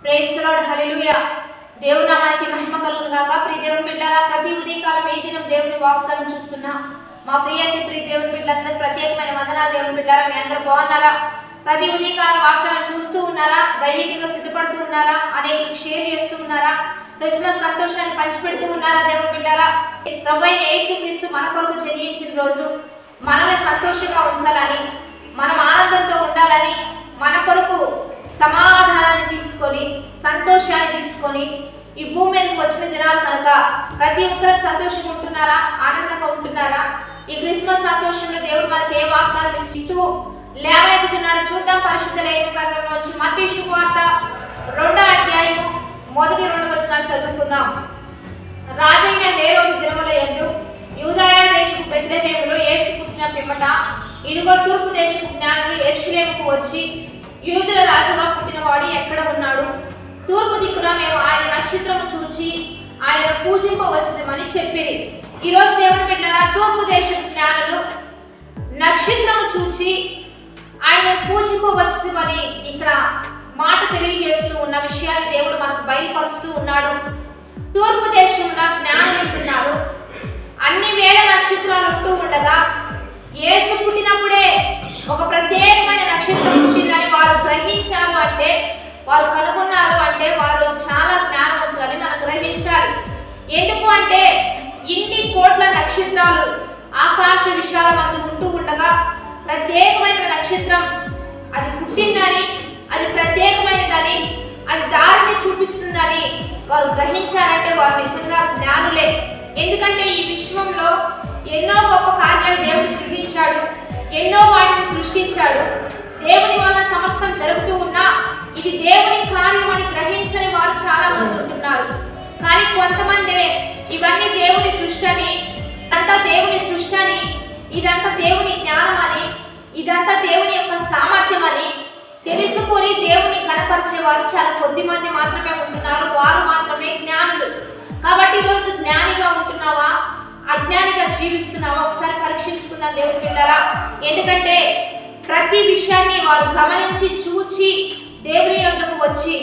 Praise the lord, హల్లెలూయా. దేవుని నామానికి మహిమ కలుగును గాక. ప్రియ దేవుని బిడ్డలారా, ప్రతి ఉదయకాలం ఈ దినం దేవుని వాగ్దానం చూస్తున్నా మా ప్రియ దేవుని బిడ్డలందరికీ ప్రత్యేకమైన వందనాలు. దేవుని బిడ్డలారా, మీ అందరూ బాగున్నారా? ప్రతి ఉదయకాలం వాగ్దానం చూస్తూ ఉన్నారా? దైవికంగా సిద్ధపడుతూ ఉన్నారా? అనేకులకు షేర్ చేస్తూ ఉన్నారా? క్రిస్మస్ సంతోషాన్ని పంచిపెడుతూ ఉన్నారా? దేవుని బిడ్డలారా, ప్రభువైన యేసుక్రీస్తు మన కొరకు జన్మించిన రోజు మనల్ని సంతోషంగా ఉంచాలని, మనం ఆనందంతో ఉండాలని, మన కొరకు సమాధానాన్ని తీసుకొని సంతోషాన్ని తీసుకొని ఈ భూమి మీదకి వచ్చిన దినాలు కనుక ప్రతి ఒక్కరు సంతోషంగా ఉంటున్నారా? ఆనందంగా ఉంటున్నారా? ఈ క్రిస్మస్ సంతోషంలో దేవుడు మనకి ఏ వాగ్దానం ఇస్తూ లేవనెత్తుతున్నాడో చూద్దాం. పరిశుద్ధ లేఖన గ్రంథంలో వచ్చి మత్తయి శుభవార్త 2వ అధ్యాయము 1-2 వచనాలు చదువుకుందాం. రాజైన హేరోదు దినముల యందు యూదాయ దేశపు బెత్లెహేములో యేసు పుట్టిన పిమ్మట ఇదిగో తూర్పు దేశపు జ్ఞానులు యెరూషలేముకు వచ్చి, యూదుల రాజుగా పుట్టినవాడు ఎక్కడ ఉన్నాడు? తూర్పు దిక్కున మేము ఆయన నక్షత్రము చూచి ఆయన పూజింపవచ్చుమని చెప్పిరి. ఈరోజు దేవుని బిడ్డలారా, తూర్పు దేశపు జ్ఞానులు నక్షత్రము చూచి ఆయన పూజింపవచ్చుమని ఇక్కడ మాట తెలియజేస్తూ ఉన్న విషయాన్ని దేవుడు మనకు బయలుపరుస్తూ ఉన్నాడు. తూర్పు దేశంలో జ్ఞానులు ఉంటున్నారు. అన్ని వేల నక్షత్రాలు ఉంటూ ఉండగా యేసు పుట్టినప్పుడే ఒక ప్రత్యేకమైన నక్షత్రం పుట్టిందని వారు గ్రహించారు అంటే, వారు కనుగొన్నారు అంటే వారు చాలా జ్ఞానవంతులని మనం గ్రహించాలి. ఎందుకు అంటే ఇన్ని కోట్ల నక్షత్రాలు ఆకాశ విశాలమందు ఉంటూ ఉండగా ప్రత్యేకమైన నక్షత్రం అది పుట్టిందని, అది ప్రత్యేకమైనదని, అది దారిని చూపిస్తుందని వారు గ్రహించారంటే వారు నిజంగా జ్ఞానులే. ఎందుకంటే ఈ విశ్వంలో ఎన్నో గొప్ప కార్యాలు దేవుడు సృష్టించాడు, ఎన్నో వాటిని సృష్టించాడు. దేవుని వల్ల సమస్తం జరుగుతూ ఉన్నా ఇది దేవుని కార్యం అని గ్రహించని వారు చాలా మంది ఉంటున్నారు. కానీ కొంతమంది ఇవన్నీ దేవుని సృష్టి అని, ఇదంతా దేవుని సృష్టి అని, ఇదంతా దేవుని జ్ఞానం అని, ఇదంతా దేవుని యొక్క సామర్థ్యం అని తెలుసుకొని దేవుని కనపరిచేవారు చాలా కొద్ది మంది మాత్రమే ఉంటున్నారు. వారు మాత్రమే జ్ఞానులు. కాబట్టి ఈరోజు జ్ఞానిగా ఉంటున్నావా, అజ్ఞానిగా జీవిస్తున్నావా? ఒకసారి పరీక్షించుకుందాం దేవుని బిడ్డలారా. ఎందుకంటే ప్రతి విషయాన్ని వారు గమనించి చూచి దేవుని యొద్దకు వచ్చి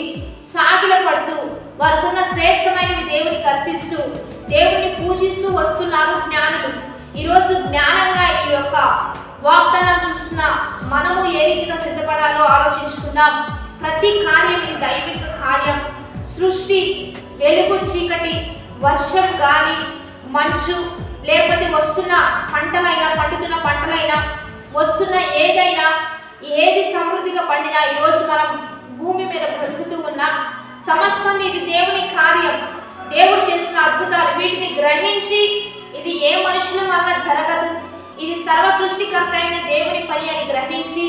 సాగిల పడుతూ వారికున్న శ్రేష్టమైనవి దేవునికి అర్పిస్తూ దేవుని పూజిస్తూ వస్తున్నారు జ్ఞానులు. ఈరోజు జ్ఞానంగా ఈ యొక్క వాగ్దానం చూస్తున్న మనము ఏ రీతిగా సిద్ధపడాలో ఆలోచించుకుందాం. ప్రతి కార్యం ఇది దైవిక కార్యం. సృష్టి, వెలుగు, చీకటి, వర్షం, గాలి, మంచు, లేకపోతే వస్తున్న పంటలైనా, పండుతున్న పంటలైనా, వస్తున్న ఏదైనా, ఏది సమృద్ధిగా పండినా, ఈరోజు మనం భూమి మీద బ్రతుకుతూ ఉన్న సమస్తం ఇది దేవుని కార్యం. దేవుడు చేసిన అద్భుతాలు వీటిని గ్రహించి ఇది ఏ మనుషుల వల్ల జరగదు, ఇది సర్వ సృష్టికర్త అయిన దేవుని పని అని గ్రహించి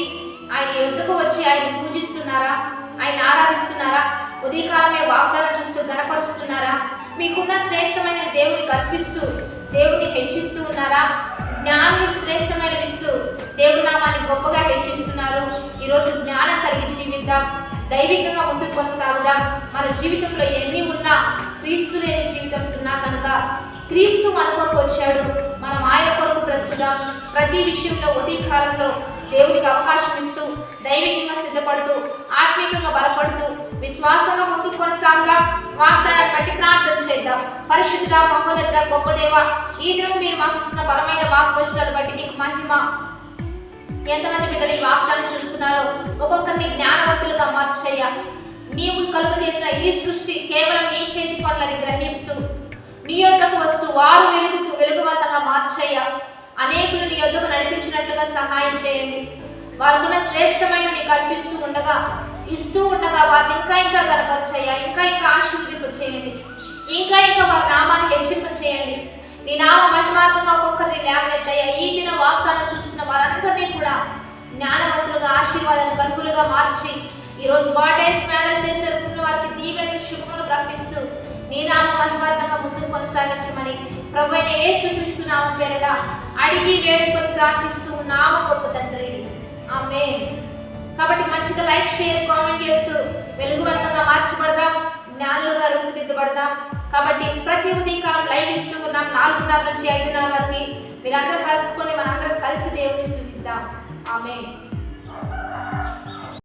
ఆయన ఎద్దుకు వచ్చి ఆయన పూజిస్తున్నారా? ఆయన ఆరాధిస్తున్నారా? ఉదయకాలమే వాగ్దానం చూస్తూ గణపరుస్తున్నారా? మీకున్న శ్రేష్టమైన దేవునికి అర్పిస్తూ దేవుని హెచ్చిస్తూ ఉన్నారా? జ్ఞానులు శ్రేష్టమైనవి ఇస్తూ దేవుని నామాన్ని గొప్పగా హెచ్చిస్తున్నారు. ఈరోజు జ్ఞానం కలిగి జీవిద్దాం, దైవికంగా ముందుకు కొనసాగుదాం. మన జీవితంలో ఎన్ని ఉన్నా క్రీస్తు లేని జీవితం సున్నా కనుక క్రీస్తు మన కొరకు వచ్చాడు. మనం ఆయన కొరకు బ్రతుకుదాం. ప్రతి విషయంలో ఉదయకాలంలో దేవునికి అవకాశం ఇస్తూ దైవికంగా సిద్ధపడుతూ ఆత్మీయంగా బలపడుతూ విశ్వాసంగా ముందుకు కొనసాగుగా వాగ్దానాన్ని బట్టి ప్రార్థన చేద్దాం. పరిశుద్ధ మహోన్నత గొప్ప దేవ, ఈ దినం మీరు మాకు ఇస్తున్న బలమైన వాగ్వచనాలు బట్టి నీకు మహిమ. ఎంతమంది బిడ్డలు ఈ వాగ్దానం చూస్తున్నారో ఒక్కొక్కరిని జ్ఞానవంతులుగా మార్చయ్యా. నీవు కలుగు చేసిన ఈ సృష్టి కేవలం నీ చేతి పనులని గ్రహిస్తూ నీ యొద్దకు వస్తూ వారు వెలుగుతూ వెలుగువంతంగా మార్చయ్యా. అనేకులు నీ యొద్దకు నడిపించినట్లుగా సహాయం చేయండి. వారికున్న శ్రేష్టమైన నీకు కల్పిస్తూ ఉండగా, ఇస్తూ ఉండగా వారిని ఇంకా ఇంకా కనపరచయ్యా. ఇంకా ఇంకా ఆశీర్వదింప చేయండి. ఇంకా ఇంకా వారి నామాన్ని హెచ్చింప చేయండి. నీ నామ మహిమార్థంగా ఒక్కొక్కరిని లేవనెత్తయ్యా. ఈ దిన వాగ్దానం చూస్తున్న వారందరినీ కూడా జ్ఞానవంతులుగా, ఆశీర్వాదాలు కనుకలుగా మార్చి ఈరోజు బర్త్డేస్, మ్యారేజ్ డేస్ జరుపుకున్న వారికి దీవెనలు, శుభములు ప్రకటిస్తూ నీ నామ మహిమార్థంగా ముందుకు కొనసాగించమని ప్రభువైన యేసుక్రీస్తు నామం పేరిట అడిగి వేడుకొని ప్రార్థిస్తూ నామ గొప్ప తండ్రి, ఆమేన్. కాబట్టి మంచిగా లైక్, షేర్, కామెంట్ చేస్తూ వెలుగువంతంగా మార్చబడదాం, జ్ఞానులుగా రూపుదిద్దబడదాం. కాబట్టి ప్రతి ఉదయకాలం లైవ్ ఇస్తూ ఉన్నాం 4:30 నుంచి 5:30 వరకు. మీరందరూ కలుసుకొని మనందరం కలిసి దేవుని స్తుతిద్దాం. ఆమేన్.